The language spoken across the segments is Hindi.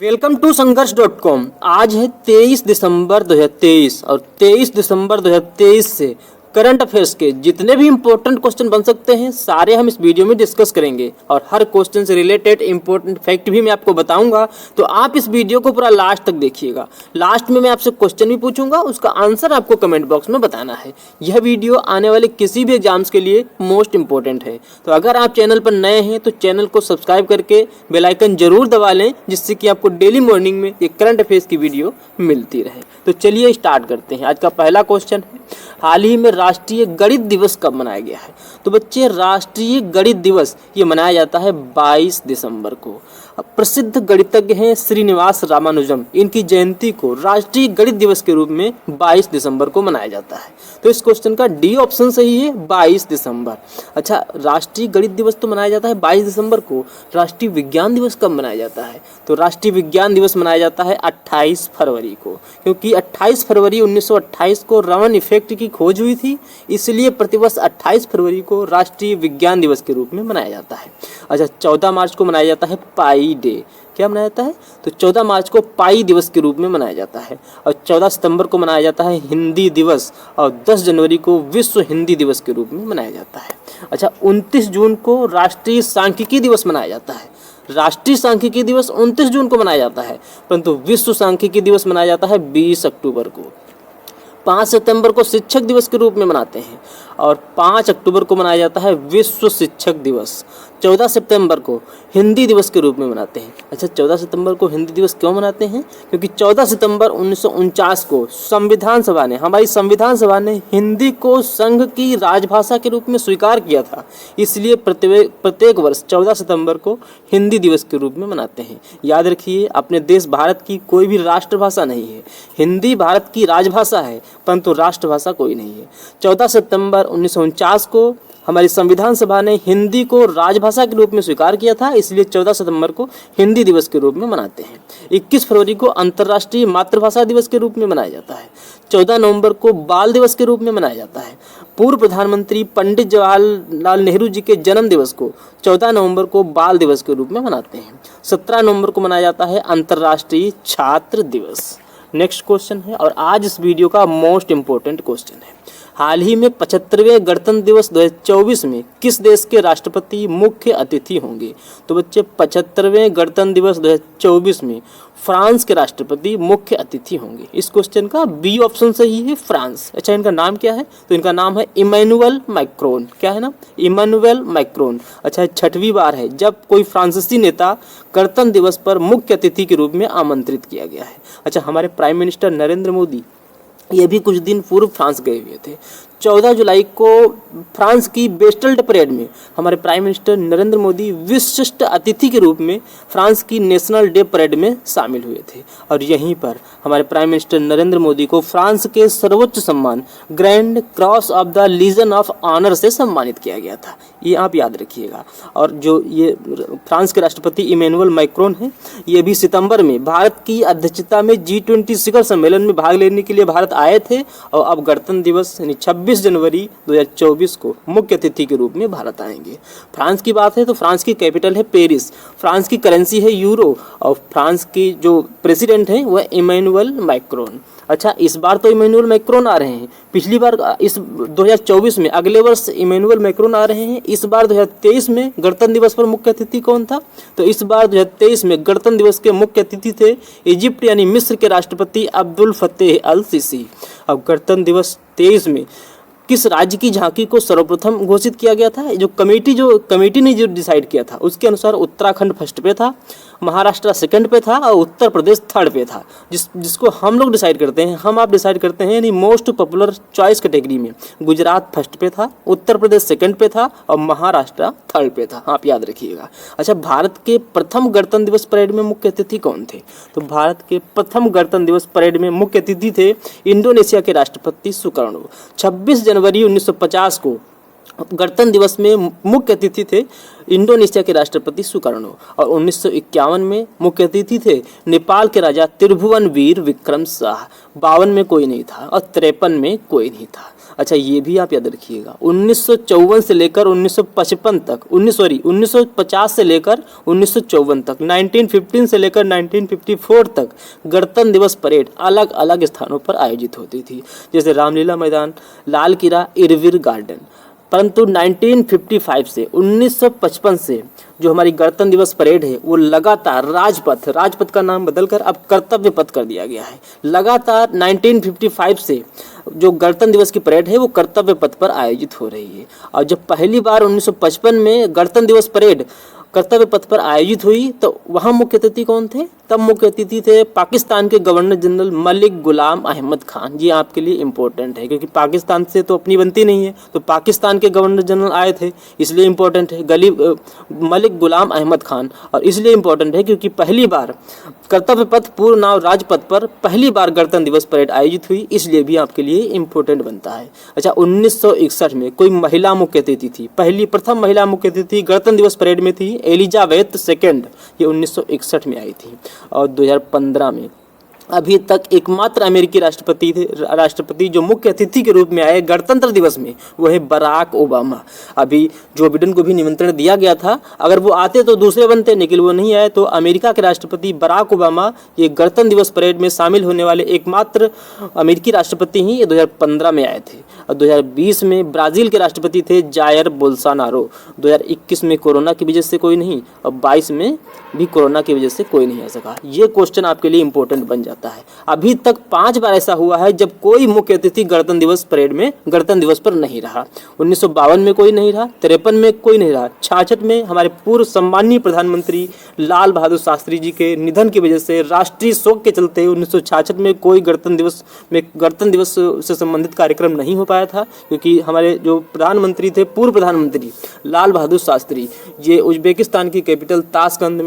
Welcome to संघर्ष.com। आज है 23 दिसंबर 2023 और 23 दिसंबर 2023 से करंट अफेयर्स के जितने भी इंपॉर्टेंट क्वेश्चन बन सकते हैं सारे हम इस वीडियो में डिस्कस करेंगे और हर क्वेश्चन से रिलेटेड इंपॉर्टेंट फैक्ट भी मैं आपको बताऊंगा। तो आप इस वीडियो को पूरा लास्ट तक देखिएगा। लास्ट में मैं आपसे क्वेश्चन भी पूछूंगा, उसका आंसर आपको कमेंट बॉक्स में बताना है। यह वीडियो आने वाले किसी भी एग्जाम्स के लिए मोस्ट इंपॉर्टेंट है। तो अगर आप चैनल पर नए हैं तो चैनल को सब्सक्राइब करके बेल आइकन जरूर दबा लें, जिससे कि आपको डेली मॉर्निंग में ये करंट अफेयर्स की वीडियो मिलती रहे। तो चलिए स्टार्ट करते हैं। आज का पहला क्वेश्चन है, हाल ही में राष्ट्रीय गणित दिवस कब मनाया गया है? तो बच्चे, राष्ट्रीय गणित दिवस ये मनाया जाता है 22 दिसंबर को। प्रसिद्ध गणितज्ञ हैं श्रीनिवास रामानुजम, इनकी जयंती को राष्ट्रीय गणित दिवस के रूप में 22 दिसंबर को मनाया जाता है। तो इस क्वेश्चन का डी ऑप्शन सही है, 22 दिसंबर। अच्छा, राष्ट्रीय गणित दिवस तो मनाया जाता है 22 दिसंबर को। राष्ट्रीय विज्ञान दिवस कब मनाया जाता है? तो राष्ट्रीय विज्ञान दिवस मनाया जाता है 28 फरवरी को, क्योंकि 28 फरवरी 1928 को रमन इफेक्ट की खोज हुई थी, इसलिए प्रतिवर्ष 28 फरवरी को राष्ट्रीय विज्ञान दिवस के रूप में मनाया जाता है। अच्छा, 14 मार्च को मनाया जाता है पाई डे। क्या मनाया जाता है? तो 14 मार्च को पाई दिवस के रूप में मनाया जाता है। और 14 सितंबर को मनाया जाता है हिंदी दिवस और 10 जनवरी को विश्व हिंदी दिवस के रूप में मनाया जाता है। अच्छा, 29 जून को राष्ट्रीय सांख्यिकी दिवस मनाया जाता है। राष्ट्रीय सांख्यिकी दिवस 29 जून को मनाया जाता है, परंतु विश्व सांख्यिकी दिवस मनाया जाता है 20 अक्टूबर को। 5 सितंबर को शिक्षक दिवस के रूप में मनाते हैं और 5 अक्टूबर को मनाया जाता है विश्व शिक्षक दिवस। 14 सितंबर को हिंदी दिवस के रूप में मनाते हैं। अच्छा, 14 सितंबर को हिंदी दिवस क्यों मनाते हैं? क्योंकि 14 सितंबर 1949 को हमारी संविधान सभा ने हिंदी को संघ की राजभाषा के रूप में स्वीकार किया था, इसलिए प्रत्येक वर्ष 14 सितंबर को हिंदी दिवस के रूप में मनाते हैं। याद रखिए, अपने देश भारत की कोई भी राष्ट्रभाषा नहीं है। हिंदी भारत की राजभाषा है, परंतु राष्ट्रभाषा कोई नहीं है। 14 सितंबर 1949 को हमारी संविधान सभा ने हिंदी को राजभाषा के रूप में स्वीकार किया था, इसलिए 14 सितंबर को हिंदी दिवस के रूप में मनाते हैं। 21 फरवरी को अंतर्राष्ट्रीय मातृभाषा दिवस के रूप में मनाया जाता है। 14 नवंबर को बाल दिवस के रूप में मनाया जाता है। पूर्व प्रधानमंत्री पंडित जवाहरलाल नेहरू जी के जन्म दिवस को 14 नवंबर को बाल दिवस के रूप में मनाते हैं। 17 नवंबर को मनाया जाता है अंतर्राष्ट्रीय छात्र दिवस। नेक्स्ट क्वेश्चन है, और आज इस वीडियो का मोस्ट इंपॉर्टेंट क्वेश्चन है, हाल ही में 75वें गणतंत्र दिवस 2024 में किस देश के राष्ट्रपति मुख्य अतिथि होंगे? तो बच्चे, 75वें गणतंत्र दिवस 2024 में फ्रांस के राष्ट्रपति मुख्य अतिथि होंगे। इस क्वेश्चन का बी ऑप्शन सही है, फ्रांस। अच्छा, इनका नाम क्या है? तो इनका नाम है इमैनुअल मैक्रोन। क्या है ना? Emmanuel Macron. अच्छा, 6वीं बार है जब कोई फ्रांसीसी नेता गणतंत्र दिवस पर मुख्य अतिथि के रूप में आमंत्रित किया गया है। अच्छा, हमारे प्राइम मिनिस्टर नरेंद्र मोदी ये भी कुछ दिन पूर्व फ्रांस गए हुए थे। 14 जुलाई को फ्रांस की बेस्टल्ट परेड में हमारे प्राइम मिनिस्टर नरेंद्र मोदी विशिष्ट अतिथि के रूप में फ्रांस की नेशनल डे परेड में शामिल हुए थे, और यहीं पर हमारे प्राइम मिनिस्टर नरेंद्र मोदी को फ्रांस के सर्वोच्च सम्मान grand cross of the legion of honour से सम्मानित किया गया था। ये आप याद रखिएगा। और जो ये फ्रांस के राष्ट्रपति इमैनुअल मैक्रोन हैं, ये भी सितंबर में भारत की अध्यक्षता में G20 शिखर सम्मेलन में भाग लेने के लिए भारत आए थे, और अब गणतंत्र दिवस यानी 26 जनवरी 2024 को मुख्य अतिथि के रूप में भारत आएंगे। फ्रांस की बात है तो फ्रांस की कैपिटल है पेरिस, फ्रांस की करेंसी है यूरो, और फ्रांस की जो प्रेसिडेंट हैं वह इमैनुअल मैक्रोन। अच्छा, इस बार तो इमैनुअल मैक्रोन आ रहे हैं, पिछली बार इस 2024 में, अगले वर्ष इमैनुअल मैक्रोन आ रहे हैं। इस बार 2023 में गणतंत्र दिवस पर मुख्य अतिथि कौन था? तो इस बार 2023 में गणतंत्र दिवस के मुख्य अतिथि थे इजिप्ट यानी मिस्र के राष्ट्रपति अब्दुल फतेह अल सीसी। अब गणतंत्र दिवस 23 में किस राज्य की झांकी को सर्वप्रथम घोषित किया गया था? जो कमेटी ने जो डिसाइड किया था उसके अनुसार उत्तराखंड फर्स्ट पे था, महाराष्ट्र सेकंड पे था और उत्तर प्रदेश थर्ड पे था। जिसको हम लोग डिसाइड करते हैं, आप डिसाइड करते हैं, यानी मोस्ट पॉपुलर चॉइस कैटेगरी में गुजरात फर्स्ट पे था, उत्तर प्रदेश सेकंड पे था और महाराष्ट्र थर्ड पे था। आप याद रखिएगा। अच्छा, भारत के प्रथम गणतंत्र दिवस परेड में मुख्य अतिथि कौन थे? तो भारत के प्रथम गणतंत्र दिवस परेड में मुख्य अतिथि थे इंडोनेशिया के राष्ट्रपति सुकर्णो। 26 जनवरी 1950 को गणतंत्र दिवस में मुख्य अतिथि थे इंडोनेशिया के राष्ट्रपति सुकर्णो, और 1951 में मुख्य अतिथि थे नेपाल के राजा त्रिभुवनवीर विक्रम शाह। 52 में कोई नहीं था और 53 में कोई नहीं था। अच्छा, ये भी आप याद रखिएगा, 1954 से लेकर 1955 तक 1950 से लेकर 1954 तक, 1915 से लेकर 1954 तक गणतंत्र दिवस परेड अलग अलग स्थानों पर आयोजित होती थी, जैसे रामलीला मैदान, लाल किला, इरविन गार्डन। परंतु 1955 से 1955 से जो हमारी गणतंत्र दिवस परेड है वो लगातार राजपथ का नाम बदलकर अब कर्तव्य पथ कर दिया गया है। लगातार 1955 से जो गणतंत्र दिवस की परेड है वो कर्तव्य पथ पर आयोजित हो रही है। और जब पहली बार 1955 में गणतंत्र दिवस परेड कर्तव्य पथ पर आयोजित हुई तो वहाँ मुख्य अतिथि कौन थे? तब मुख्य अतिथि थे पाकिस्तान के गवर्नर जनरल मलिक गुलाम अहमद खान। ये आपके लिए इम्पोर्टेंट है क्योंकि पाकिस्तान से तो अपनी बनती नहीं है, तो पाकिस्तान के गवर्नर जनरल आए थे, इसलिए इम्पोर्टेंट है मलिक गुलाम अहमद खान। और इसलिए इम्पोर्टेंट है क्योंकि पहली बार कर्तव्य पथ पूर्ण नाव राजपथ पर पहली बार गणतंत्र दिवस परेड आयोजित हुई, इसलिए भी आपके लिए इम्पोर्टेंट बनता है। अच्छा, 1961 में कोई महिला मुख्य अतिथि थी, प्रथम महिला मुख्य अतिथि गणतंत्र दिवस परेड में थी एलिजाबेथ सेकेंड, ये 1961 में आई थी। और 2015 में अभी तक एकमात्र अमेरिकी राष्ट्रपति जो मुख्य अतिथि के रूप में आए गणतंत्र दिवस में, वो है बराक ओबामा। अभी जो बिडेन को भी निमंत्रण दिया गया था, अगर वो आते तो दूसरे बनते, लेकिन वो नहीं आए, तो अमेरिका के राष्ट्रपति बराक ओबामा ये गणतंत्र दिवस परेड में शामिल होने वाले एकमात्र अमेरिकी राष्ट्रपति ही ये 2015 में आए थे। और 2020 में ब्राज़ील के राष्ट्रपति थे जायर बोल्सोनारो। 2021 में कोरोना की वजह से कोई नहीं, और 22 में भी कोरोना की वजह से कोई नहीं आ सका। ये क्वेश्चन आपके लिए इंपॉर्टेंट बन जाता है। अभी तक 5 बार ऐसा हुआ है जब कोई मुख्य अतिथि गणतंत्र दिवस परेड में गणतंत्र दिवस पर नहीं रहा। 1952 में कोई नहीं रहा, 53 में कोई नहीं रहा, 66 में हमारे पूर्व सम्माननीय प्रधानमंत्री लाल बहादुर शास्त्री जी के निधन की वजह से राष्ट्रीय शोक के चलते 1966 में कोई गणतंत्र दिवस से संबंधित कार्यक्रम नहीं हो पाया था, क्योंकि हमारे जो प्रधानमंत्री थे, पूर्व प्रधानमंत्री लाल बहादुर शास्त्री, ये उज्बेकिस्तान की कैपिटल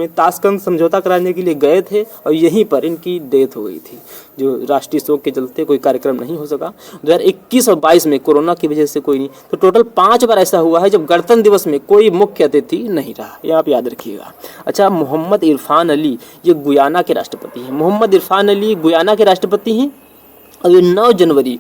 ताशकंद समझौता कराने के लिए गए थे और यहीं पर इनकी डेथ हो गई थी, जो राष्ट्रीय शोक के चलते कोई कार्यक्रम नहीं हो सका। 2021 और 22 में कोरोना की वजह से कोई नहीं, तो टोटल 5 बार ऐसा हुआ है जब गणतंत्र दिवस में कोई मुख्य अतिथि नहीं रहा, ये आप याद रखिएगा। अच्छा, मोहम्मद इरफान अली ये गुयाना के राष्ट्रपति हैं। मोहम्मद इरफान अली गुयाना के राष्ट्रपति हैं। और ये 9 जनवरी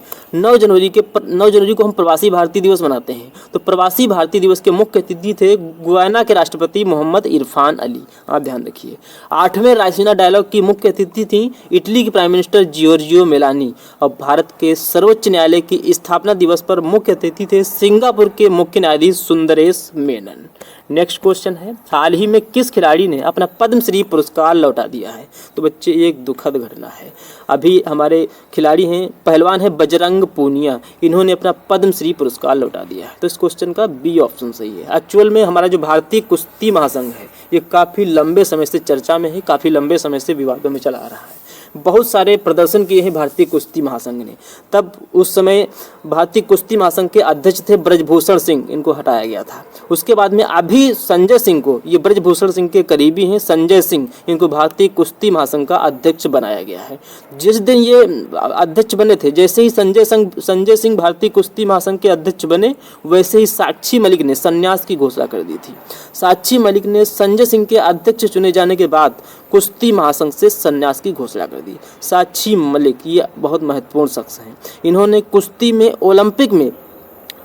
को हम प्रवासी भारतीय दिवस मनाते हैं, तो प्रवासी भारतीय दिवस के मुख्य अतिथि थे गुयाना के राष्ट्रपति मोहम्मद इरफान अली, आप ध्यान रखिए। 8वें रायसीना डायलॉग की मुख्य अतिथि थी इटली की प्राइम मिनिस्टर जियोर्जियो मेलानी। और भारत के सर्वोच्च न्यायालय की स्थापना दिवस पर मुख्य अतिथि थे सिंगापुर के मुख्य न्यायाधीश सुंदरेश मेनन। नेक्स्ट क्वेश्चन है, हाल ही में किस खिलाड़ी ने अपना पद्मश्री पुरस्कार लौटा दिया है? तो बच्चे, ये एक दुखद घटना है। अभी हमारे खिलाड़ी हैं, पहलवान है बजरंग पूनिया, इन्होंने अपना पद्मश्री पुरस्कार लौटा दिया है। तो इस क्वेश्चन का बी ऑप्शन सही है। एक्चुअल में हमारा जो भारतीय कुश्ती महासंघ है ये काफ़ी लंबे समय से चर्चा में है, काफ़ी लंबे समय से विवादों में चला आ रहा है। बहुत सारे प्रदर्शन किए हैं भारतीय कुश्ती महासंघ ने। तब उस समय भारतीय कुश्ती महासंघ के अध्यक्ष थे ब्रजभूषण सिंह, इनको हटाया गया था। उसके बाद में अभी संजय सिंह को, ये ब्रजभूषण सिंह के करीबी हैं संजय सिंह, इनको भारतीय कुश्ती महासंघ का अध्यक्ष बनाया गया है। जिस दिन ये अध्यक्ष बने थे, जैसे ही संजय सिंह भारतीय कुश्ती महासंघ के अध्यक्ष बने, वैसे ही साक्षी मलिक ने संन्यास की घोषणा कर दी थी। साक्षी मलिक ने संजय सिंह के अध्यक्ष चुने जाने के बाद कुश्ती महासंघ से संन्यास की घोषणा कर दी। साक्षी मलिक ये बहुत महत्वपूर्ण शख्स हैं। इन्होंने कुश्ती में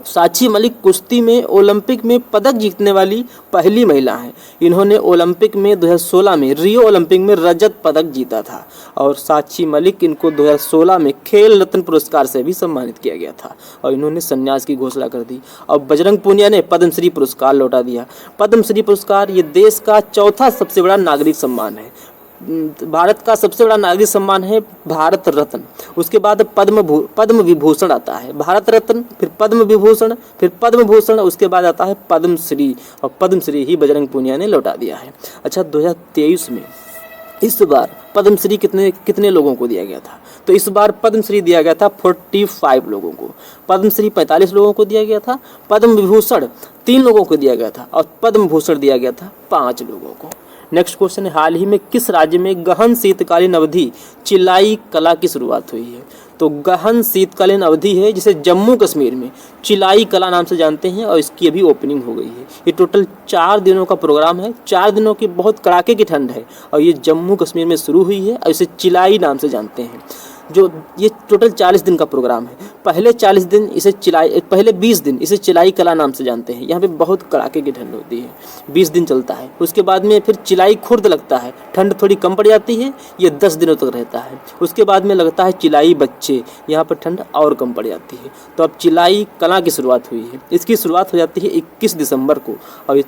साक्षी मलिक कुश्ती में ओलंपिक में पदक जीतने वाली पहली महिला हैं। इन्होंने ओलंपिक में 2016 में रियो ओलंपिक में रजत पदक जीता था। और साक्षी मलिक, इनको 2016 में खेल रत्न पुरस्कार से भी सम्मानित किया गया था और इन्होंने संन्यास की घोषणा कर दी। और बजरंग पूनिया ने पद्मश्री पुरस्कार लौटा दिया। पद्मश्री पुरस्कार ये देश का चौथा सबसे बड़ा नागरिक सम्मान है। भारत का सबसे बड़ा नागरिक सम्मान है भारत रत्न, उसके बाद पद्म विभूषण आता है। भारत रत्न, फिर पद्म विभूषण, फिर पद्म भूषण, उसके बाद आता है पद्मश्री, और पद्मश्री ही बजरंग पूनिया ने लौटा दिया है। अच्छा, 2023 में इस बार पद्मश्री कितने लोगों को दिया गया था? तो इस बार पद्मश्री दिया गया था 45 लोगों को, पद्मश्री 45 लोगों को दिया गया था, पद्म विभूषण 3 लोगों को दिया गया था और पद्म भूषण दिया गया था 5 लोगों को। नेक्स्ट क्वेश्चन है, हाल ही में किस राज्य में गहन शीतकालीन अवधि चिल्लाई कला की शुरुआत हुई है? तो गहन शीतकालीन अवधि है जिसे जम्मू कश्मीर में चिलाई कला नाम से जानते हैं और इसकी अभी ओपनिंग हो गई है। ये टोटल 4 दिनों का प्रोग्राम है। 4 दिनों की बहुत कड़ाके की ठंड है और ये जम्मू कश्मीर में शुरू हुई है और इसे चिलाई नाम से जानते हैं। जो ये टोटल 40 दिन का प्रोग्राम है। पहले 40 दिन इसे पहले 20 दिन इसे चिलाई कला नाम से जानते हैं। यहाँ पे बहुत कड़ाके की ठंड होती है, 20 दिन चलता है। उसके बाद में फिर चिलाई खुर्द लगता है, ठंड थोड़ी कम पड़ जाती है, ये 10 दिनों तक रहता है। उसके बाद में लगता है चिलाई बच्चे, यहाँ पर ठंड और कम पड़ जाती है। तो अब चिलाई कला की शुरुआत हुई है। इसकी शुरुआत हो जाती है 21 दिसंबर को और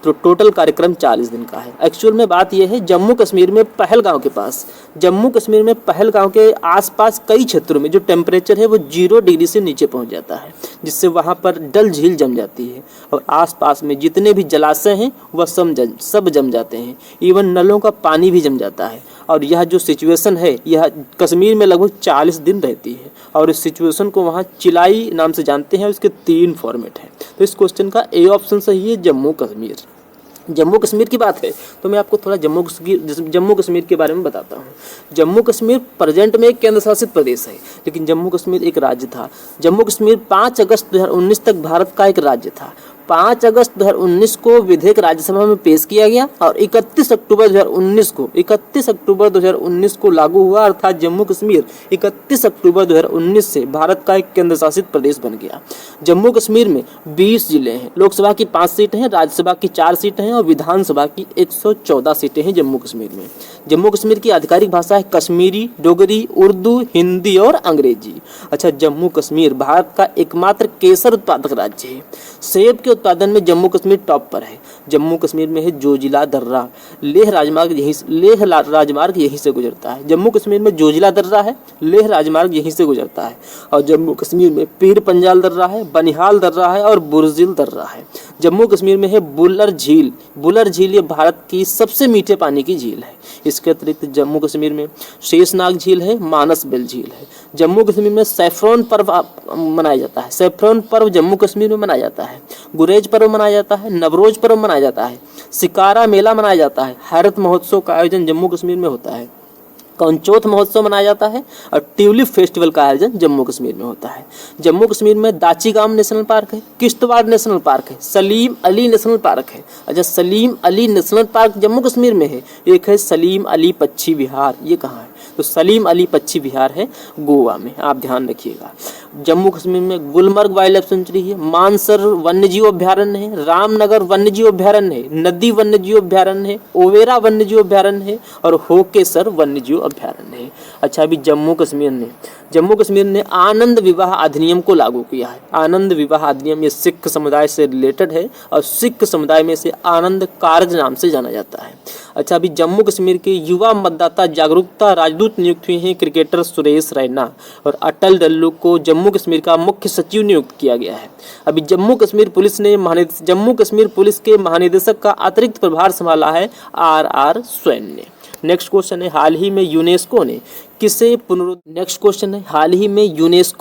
तो टोटल कार्यक्रम 40 दिन का है। एक्चुअल में बात यह है, जम्मू कश्मीर में पहलगांव के पास, जम्मू कश्मीर में पहलगांव के आसपास कई क्षेत्रों में जो टेम्परेचर है वो 0 डिग्री से नीचे पहुंच जाता है, जिससे वहां पर डल झील जम जाती है और आसपास में जितने भी जलाशय हैं वह सब जम जाते हैं। इवन नलों का पानी भी जम जाता है। और यह जो सिचुएशन है यह कश्मीर में लगभग 40 दिन रहती है और इस सिचुएशन को वहाँ चिलाई नाम से जानते हैं। इसके 3 फॉर्मेट हैं। तो इस क्वेश्चन का ए ऑप्शन सही है, जम्मू कश्मीर। जम्मू कश्मीर की बात है तो मैं आपको थोड़ा जम्मू कश्मीर के बारे में बताता हूँ। जम्मू कश्मीर प्रेजेंट में एक केंद्र शासित प्रदेश है, लेकिन जम्मू कश्मीर एक राज्य था। जम्मू कश्मीर 5 अगस्त 2019 तक भारत का एक राज्य था। 5 अगस्त 2019 को विधेयक राज्यसभा में पेश किया गया और 31 अक्टूबर 2019 को लागू हुआ, अर्थात जम्मू कश्मीर 31 अक्टूबर 2019 से भारत का एक केंद्र शासित प्रदेश बन गया। जम्मू कश्मीर में 20 जिले हैं, लोकसभा की 5 सीटें हैं, राज्यसभा की 4 सीटें हैं और विधानसभा की 114 सीटें हैं जम्मू कश्मीर में। जम्मू कश्मीर की आधिकारिक भाषा है कश्मीरी, डोगरी, उर्दू, हिंदी और अंग्रेजी। अच्छा, जम्मू कश्मीर भारत का एकमात्र केसर उत्पादक राज्य है। सेब के उत्पादन में जम्मू कश्मीर टॉप पर है। जम्मू कश्मीर में है जोजिला दर्रा, लेह राजमार्ग यहीं से गुजरता है। जम्मू कश्मीर में जोजिला दर्रा है, लेह राजमार्ग यहीं से गुजरता है और जम्मू कश्मीर में पीर पंजाल दर्रा है, बनिहाल दर्रा है और बुरजिल दर्रा है। जम्मू कश्मीर में है बुलर झील ये भारत की सबसे मीठे पानी की झील है। इसके अतिरिक्त जम्मू कश्मीर में शेषनाग झील है, मानस बेल झील है। जम्मू कश्मीर में सैफ्रॉन पर्व मनाया जाता है। सैफ्रॉन पर्व जम्मू कश्मीर में मनाया जाता है। गुरेज पर्व मनाया जाता है, नवरोज पर्व मनाया जाता है, सिकारा मेला मनाया जाता है। हैरत महोत्सव का आयोजन जम्मू कश्मीर में होता है। कंचोथ महोत्सव मनाया जाता है और ट्यूलिप फेस्टिवल का आयोजन जम्मू कश्मीर में होता है। जम्मू कश्मीर में दाचीगाम नेशनल पार्क है, किश्तवाड़ नेशनल पार्क है, सलीम अली नेशनल पार्क है। अच्छा, सलीम अली नेशनल पार्क जम्मू कश्मीर में है। एक है सलीम अली पक्षी विहार, ये कहाँ है? तो सलीम अली पक्षी विहार है गोवा में, आप ध्यान रखिएगा। जम्मू कश्मीर में गुलमर्ग वाइल्ड लाइफ सेंचुरी है, मानसर वन्यजीव अभ्यारण्य है, रामनगर वन्यजीव अभ्यारण्य है, नदी वन्यजीव अभ्यारण्य है, ओवेरा वन्यजीव अभ्यारण्य है और होकेसर वन्यजीव अभ्यारण्य है। अच्छा, अभी जम्मू कश्मीर ने आनंद विवाह अधिनियम को लागू किया है। आनंद विवाह अधिनियम ये सिख समुदाय से रिलेटेड है और सिख समुदाय में से आनंद कारज नाम से जाना जाता है। अच्छा, अभी जम्मू कश्मीर के युवा मतदाता जागरूकता राजदूत नियुक्त हुए हैं क्रिकेटर सुरेश रैना और अटल डल्लू को जम्मू कश्मीर का मुख्य सचिव नियुक्त किया गया है। अभी जम्मू कश्मीर पुलिस के महानिदेशक का अतिरिक्त प्रभार संभाला है RR स्वैन ने। नेक्स्ट क्वेश्चन है, हाल ही में यूनेस्को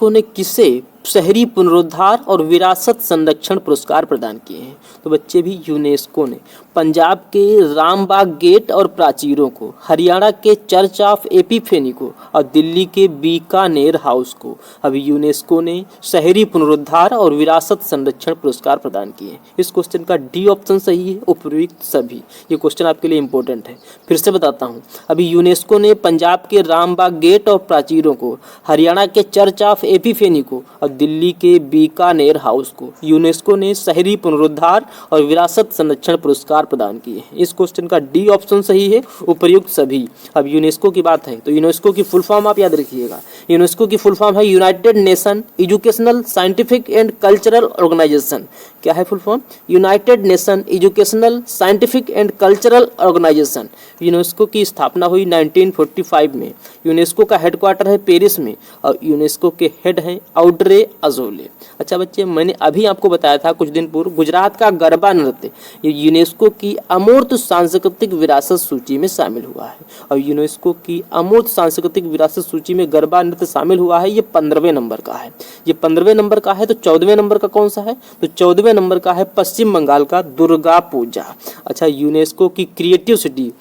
ने किसे शहरी पुनरुद्धार और विरासत संरक्षण पुरस्कार प्रदान किए हैं? तो बच्चे भी यूनेस्को ने पंजाब के रामबाग गेट और प्राचीरों को, हरियाणा के चर्च ऑफ एपिफेनी को और दिल्ली के बीकानेर हाउस को अभी यूनेस्को ने शहरी पुनरुद्धार और विरासत संरक्षण पुरस्कार प्रदान किए हैं। इस क्वेश्चन का डी ऑप्शन सही है, उपयुक्त सभी। ये क्वेश्चन आपके लिए इंपॉर्टेंट है, फिर से बताता हूँ। अभी यूनेस्को ने पंजाब के रामबाग गेट और प्राचीरों को, हरियाणा के चर्च ऑफ एपिफेनी को और दिल्ली के बीकानेर हाउस को यूनेस्को ने शहरी पुनरुद्धार और विरासत संरक्षण पुरस्कार प्रदान किए हैं। इस क्वेश्चन का डी ऑप्शन सही है, उपयुक्त सभी। अब यूनेस्को की बात है तो यूनेस्को की फुल फॉर्म आप याद रखिएगा। यूनेस्को की फुल फॉर्म है united nation educational scientific and cultural organisation. क्या है full form? United nation educational scientific and cultural organisation. UNESCO की स्थापना हुई 1945 में। यूनेस्को का हेडक्वार्टर है पेरिस में और यूनेस्को के हेड हैं ऑड्रे अजोले। अच्छा बच्चे, मैंने अभी आपको बताया था कुछ दिन पूर्व, गुजरात का गरबा नृत्य ये यूनेस्को की अमूर्त सांस्कृतिक विरासत सूची में शामिल हुआ है और यूनेस्को की अमूर्त सांस्कृतिक विरासत सूची में गरबा नृत्य शामिल हुआ है। ये 15वें नंबर का है। ये 15वें नंबर का है तो 14वें नंबर का कौन सा है? तो 14वें नंबर का है पश्चिम बंगाल का दुर्गा पूजा। अच्छा, यूनेस्को की क्रिएटिव सिटी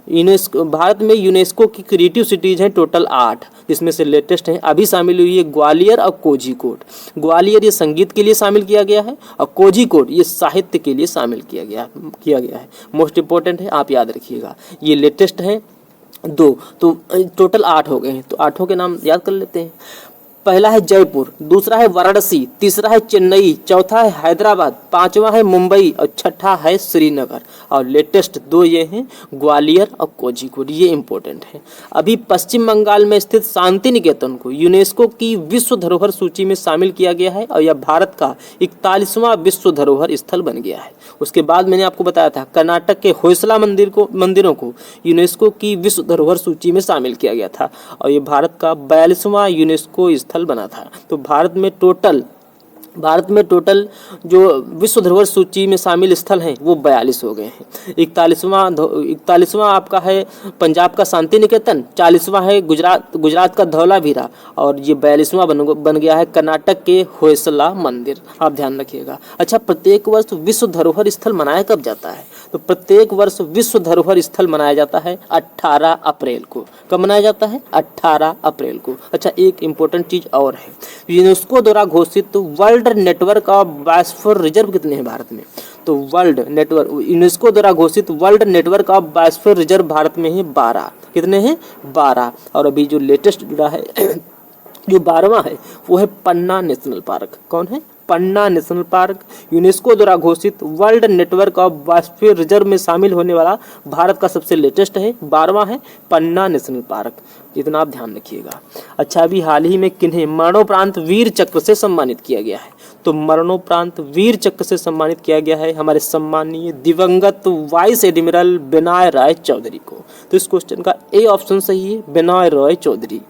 यूनेस्को, भारत में यूनेस्को की क्रिएटिव सिटीज़ हैं टोटल 8, जिसमें से लेटेस्ट हैं अभी शामिल हुई है ग्वालियर और कोझिकोड। ग्वालियर ये संगीत के लिए शामिल किया गया है और कोझिकोड ये साहित्य के लिए शामिल किया गया है। मोस्ट इंपॉर्टेंट है, आप याद रखिएगा। ये लेटेस्ट हैं 2, तो टोटल 8 हो गए हैं। तो 8 के नाम याद कर लेते हैं। पहला है जयपुर, दूसरा है वाराणसी, तीसरा है चेन्नई, चौथा है हैदराबाद, पांचवा है मुंबई और छठा है श्रीनगर। और लेटेस्ट 2 ये हैं ग्वालियर और कोझिकोड, ये इंपॉर्टेंट है। अभी पश्चिम बंगाल में स्थित शांति निकेतन को यूनेस्को की विश्व धरोहर सूची में शामिल किया गया है और यह भारत का 41वां विश्व धरोहर स्थल बन गया है। उसके बाद मैंने आपको बताया था कर्नाटक के होयसला मंदिरों को यूनेस्को की विश्व धरोहर सूची में शामिल किया गया था और ये भारत का 42वां यूनेस्को स्थल बना था। तो भारत में टोटल जो विश्व धरोहर सूची में शामिल स्थल हैं वो 42 हो गए हैं। 41वां आपका है पंजाब का शांति निकेतन, 40वां है गुजरात का धौलावीरा और ये 42वां बन गया है कर्नाटक के होयसला मंदिर। आप ध्यान रखिएगा। अच्छा, प्रत्येक वर्ष विश्व धरोहर स्थल मनाया कब जाता है? तो प्रत्येक वर्ष विश्व धरोहर स्थल मनाया जाता है 18 अप्रैल को। कब मनाया जाता है? 18 अप्रैल को। अच्छा, एक इम्पोर्टेंट चीज और है, यूनेस्को द्वारा घोषित world network of biosphere reserve कितने हैं भारत में? तो यूनेस्को द्वारा घोषित world network of biosphere reserve Bharat में है 12। कितने हैं? 12। और अभी जो लेटेस्ट जुड़ा है जो 12वां है वो है पन्ना नेशनल पार्क। कौन है? पन्ना नेशनल पार्क यूनेस्को द्वारा घोषित world network of biosphere reserve में शामिल होने वाला भारत का सबसे लेटेस्ट है, 12वां है पन्ना नेशनल पार्क। इतना आप ध्यान रखिएगा। अच्छा, अभी हाल ही में किन्हें मरणोपरांत वीर चक्र से सम्मानित किया गया है? तो मरणोपरांत वीर चक्र से सम्मानित किया गया है हमारे सम्मानीय दिवंगत वाइस एडमिरल बिनॉय रॉय चौधरी को। तो इस क्वेश्चन का ए ऑप्शन सही है, बिनॉय रॉय चौधरी।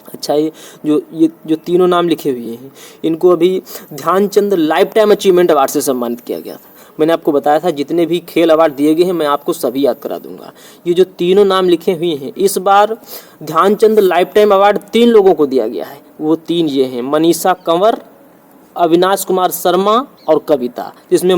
अच्छा, ये जो तीनों नाम लिखे हुए हैं इनको अभी Dhyan Chand lifetime achievement award से सम्मानित किया गया था। मैंने आपको बताया था जितने भी खेल अवार्ड दिए गए हैं मैं आपको सभी याद करा दूंगा। ये जो तीनों नाम लिखे हुए हैं, इस बार ध्यानचंद लाइफ टाइम अवार्ड 3 लोगों को दिया गया है। वो 3 ये हैं, मनीषा कंवर, अविनाश कुमार शर्मा और कविता। जिसमें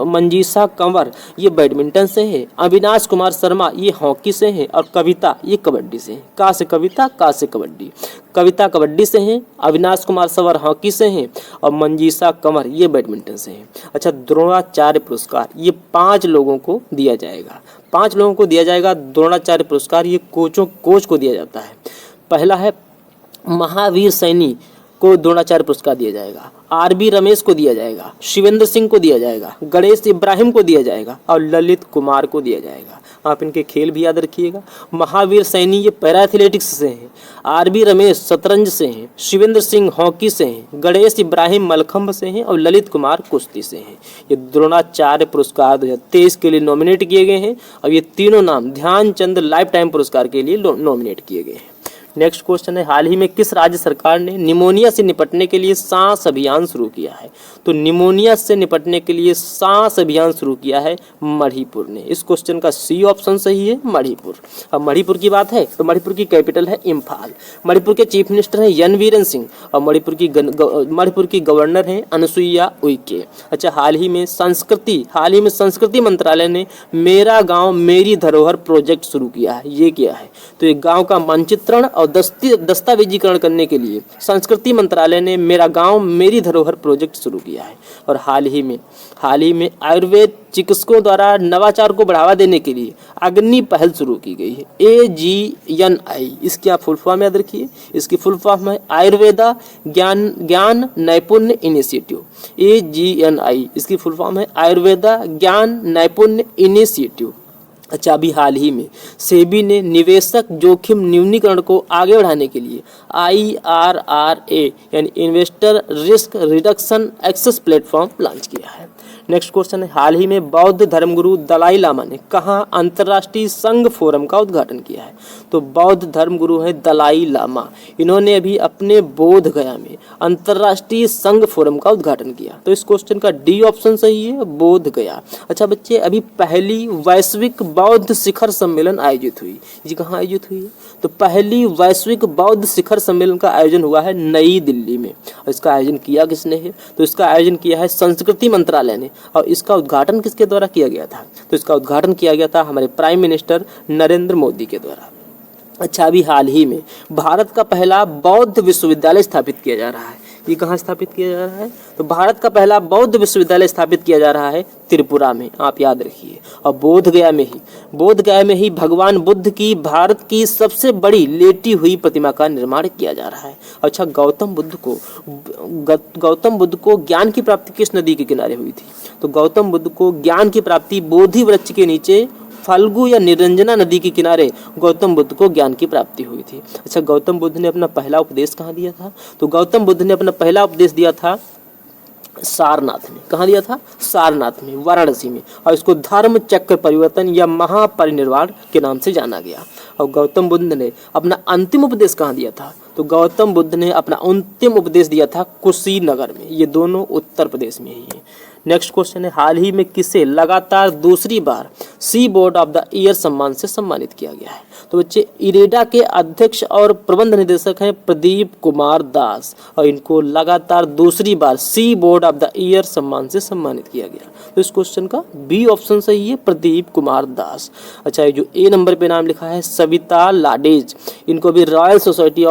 मंजीषा कंवर ये बैडमिंटन से है, अविनाश कुमार शर्मा ये हॉकी से है और कविता ये कबड्डी से है। का से कविता, का से कबड्डी। कविता कबड्डी से हैं, अविनाश कुमार शर्मा हॉकी से हैं और मंजीषा कंवर ये बैडमिंटन से हैं। अच्छा, द्रोणाचार्य पुरस्कार ये 5 लोगों को दिया जाएगा। 5 लोगों को दिया जाएगा द्रोणाचार्य पुरस्कार। ये कोच को दिया जाता है। पहला है महावीर सैनी को द्रोणाचार्य पुरस्कार दिया जाएगा, आरबी रमेश को दिया जाएगा, शिवेंद्र सिंह को दिया जाएगा, गणेश इब्राहिम को दिया जाएगा और ललित कुमार को दिया जाएगा। आप इनके खेल भी याद रखिएगा। महावीर सैनी ये पैरा एथलेटिक्स से हैं, आरबी रमेश शतरंज से हैं, शिवेंद्र सिंह हॉकी से हैं, गणेश इब्राहिम मलखंभ से हैं और ललित कुमार कुश्ती से हैं। ये द्रोणाचार्य पुरस्कार 2023 के लिए नॉमिनेट किए गए हैं और ये तीनों नाम ध्यानचंद लाइफ टाइम पुरस्कार के लिए नॉमिनेट किए गए हैं। नेक्स्ट क्वेश्चन है, हाल ही में किस राज्य सरकार ने निमोनिया से निपटने के लिए सांस अभियान शुरू किया है? तो निमोनिया से निपटने के लिए सांस अभियान शुरू किया है मणिपुर ने। इस क्वेश्चन का सी ऑप्शन सही है, मणिपुर। अब मणिपुर की बात है तो मणिपुर की कैपिटल है इम्फाल। मणिपुर के चीफ मिनिस्टर हैं यन बीरेन सिंह और मणिपुर की गवर्नर हैं अनुसुईया उइके। अच्छा, हाल ही में संस्कृति मंत्रालय ने मेरा गाँव मेरी धरोहर प्रोजेक्ट शुरू किया है। ये क्या है? तो एक गाँव का मानचित्रण और दस्तावेजीकरण करने के लिए संस्कृति मंत्रालय ने मेरा गांव मेरी धरोहर प्रोजेक्ट शुरू किया है। और हाल ही में आयुर्वेद चिकित्सकों द्वारा नवाचार को बढ़ावा देने के लिए अग्नि पहल शुरू की गई है, AGNI। इसकी आप फुल फॉर्म याद रखिए। इसकी फुल फॉर्म है आयुर्वेदा ज्ञान नैपुण्य इनिशिएटिव। AGNI इसकी फुल फॉर्म है आयुर्वेदा ज्ञान नैपुण्य इनिशिएटिव। अच्छा, अभी हाल ही में सेबी ने निवेशक जोखिम न्यूनीकरण को आगे बढ़ाने के लिए IRRA यानी investor risk reduction access platform launch किया है। नेक्स्ट क्वेश्चन है, हाल ही में बौद्ध धर्मगुरु दलाई लामा ने कहाँ अंतर्राष्ट्रीय संघ फोरम का उद्घाटन किया है? तो बौद्ध धर्मगुरु है दलाई लामा, इन्होंने अभी अपने बोध गया में अंतर्राष्ट्रीय संघ फोरम का उद्घाटन किया। तो इस क्वेश्चन का डी ऑप्शन सही है, बोध गया। अच्छा बच्चे, अभी पहली वैश्विक बौद्ध शिखर सम्मेलन आयोजित हुई। जी कहाँ आयोजित हुई है? तो पहली वैश्विक बौद्ध शिखर सम्मेलन का आयोजन हुआ है नई दिल्ली में। और इसका आयोजन किया किसने है? तो इसका आयोजन किया है संस्कृति मंत्रालय ने और इसका उद्घाटन किसके द्वारा किया गया था? तो इसका उद्घाटन किया गया था हमारे प्राइम मिनिस्टर नरेंद्र मोदी के द्वारा। अच्छा, अभी हाल ही में भारत का पहला बौद्ध विश्वविद्यालय स्थापित किया जा रहा है। ये कहाँ स्थापित किया जा रहा है? तो भारत का पहला बौद्ध विश्वविद्यालय स्थापित किया जा रहा है त्रिपुरा में, आप याद रखिए। और बोधगया में ही भगवान बुद्ध की भारत की सबसे बड़ी लेटी हुई प्रतिमा का निर्माण किया जा रहा है। अच्छा, गौतम बुद्ध को ज्ञान की प्राप्ति किस नदी के किनारे हुई थी? तो गौतम बुद्ध को ज्ञान की प्राप्ति बोधि वृक्ष के नीचे फाल्गु या निरंजना नदी के किनारे गौतम बुद्ध को ज्ञान की प्राप्ति हुई थी। अच्छा, गौतम बुद्ध ने अपना पहला उपदेश कहाँ दिया था? तो गौतम बुद्ध ने अपना पहला उपदेश दिया था सारनाथ में। कहाँ दिया था? सारनाथ में, वाराणसी में। और इसको धर्म चक्र परिवर्तन या महापरिनिर्वाण के नाम से जाना गया। और गौतम बुद्ध ने अपना अंतिम उपदेश कहाँ दिया था? तो गौतम बुद्ध ने अपना अंतिम उपदेश दिया था कुशीनगर में। ये दोनों उत्तर प्रदेश में ही है। नेक्स्ट क्वेश्चन है, हाल ही में किसे लगातार दूसरी बार C board of the year सम्मान से सम्मानित किया गया है? तो बच्चे, इरेडा के अध्यक्ष और प्रबंध निदेशक हैं प्रदीप कुमार दास, और इनको लगातार दूसरी बार C board of the year सम्मान से सम्मानित किया गया। तो इस क्वेश्चन का बी ऑप्शन सही है, प्रदीप कुमार दास। अच्छा, ये जो ए नंबर पे नाम लिखा है सविता लाडेज, इनको भी रॉयल सोसाइटी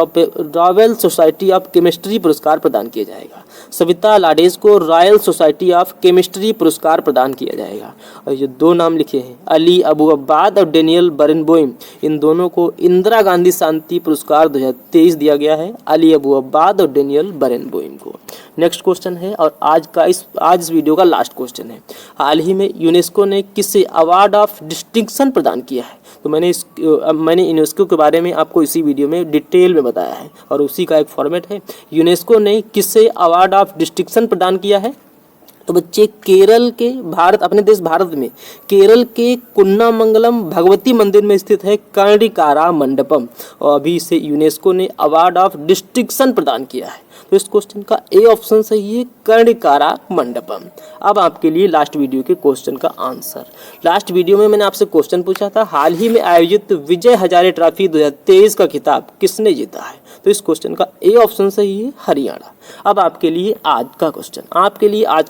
ऑफ केमिस्ट्री पुरस्कार प्रदान किया जाएगा। सविता लाडेज को रॉयल सोसाइटी ऑफ केमिस्ट्री पुरस्कार प्रदान किया जाएगा। और ये दो नाम लिखे हैं अली अबू अब्बाद और डेनियल बरेनबोइम, इन दोनों को इंदिरा गांधी शांति पुरस्कार 2023 दिया गया है, अली अबू अब्बाद और डेनियल बरेनबोइम को। नेक्स्ट क्वेश्चन है, और आज इस वीडियो का लास्ट क्वेश्चन है, हाल ही में यूनेस्को ने किसे अवार्ड ऑफ डिस्टिंक्शन प्रदान किया है? तो मैंने यूनेस्को के बारे में आपको इसी वीडियो में डिटेल में बताया है, और उसी का एक फॉर्मेट है। यूनेस्को ने किसे अवार्ड ऑफ डिस्टिंक्शन प्रदान किया है? तो बच्चे, केरल के अपने देश भारत में केरल के कुन्नामंगलम भगवती मंदिर में स्थित है कर्णिकारा मंडपम, और अभी इसे यूनेस्को ने अवार्ड ऑफ डिस्टिंक्शन प्रदान किया है। तो इस क्वेश्चन का ए ऑप्शन सही है, कर्णिकारा मंडपम। अब आपके लिए लास्ट वीडियो के क्वेश्चन का आंसर। लास्ट वीडियो में मैंने आपसे क्वेश्चन पूछा था, हाल ही में आयोजित विजय हजारे ट्रॉफी 2023 का खिताब किसने जीता है? तो इस क्वेश्चन का ए ऑप्शन सही है, हरियाणा। अब आपके लिए आज का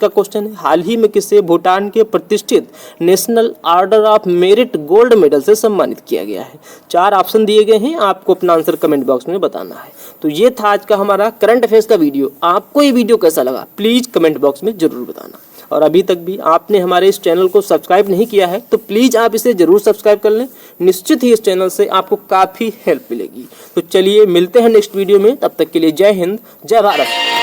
क्वेश्चन है, हाल ही में किसे भूटान के प्रतिष्ठित national order of merit gold medal से सम्मानित किया गया है? 4 ऑप्शन दिए गए हैं, आपको अपना आंसर कमेंट बॉक्स में बताना है। तो ये था आज का हमारा करंट अफेयर्स का वीडियो। आपको ये वीडियो कैसा लगा प्लीज कमेंट बॉक्स में जरूर बताना। और अभी तक भी आपने हमारे इस चैनल को सब्सक्राइब नहीं किया है तो प्लीज आप इसे जरूर सब्सक्राइब कर लें। निश्चित ही इस चैनल से आपको काफी हेल्प मिलेगी। तो चलिए मिलते हैं नेक्स्ट वीडियो में, तब तक के लिए जय हिंद, जय भारत।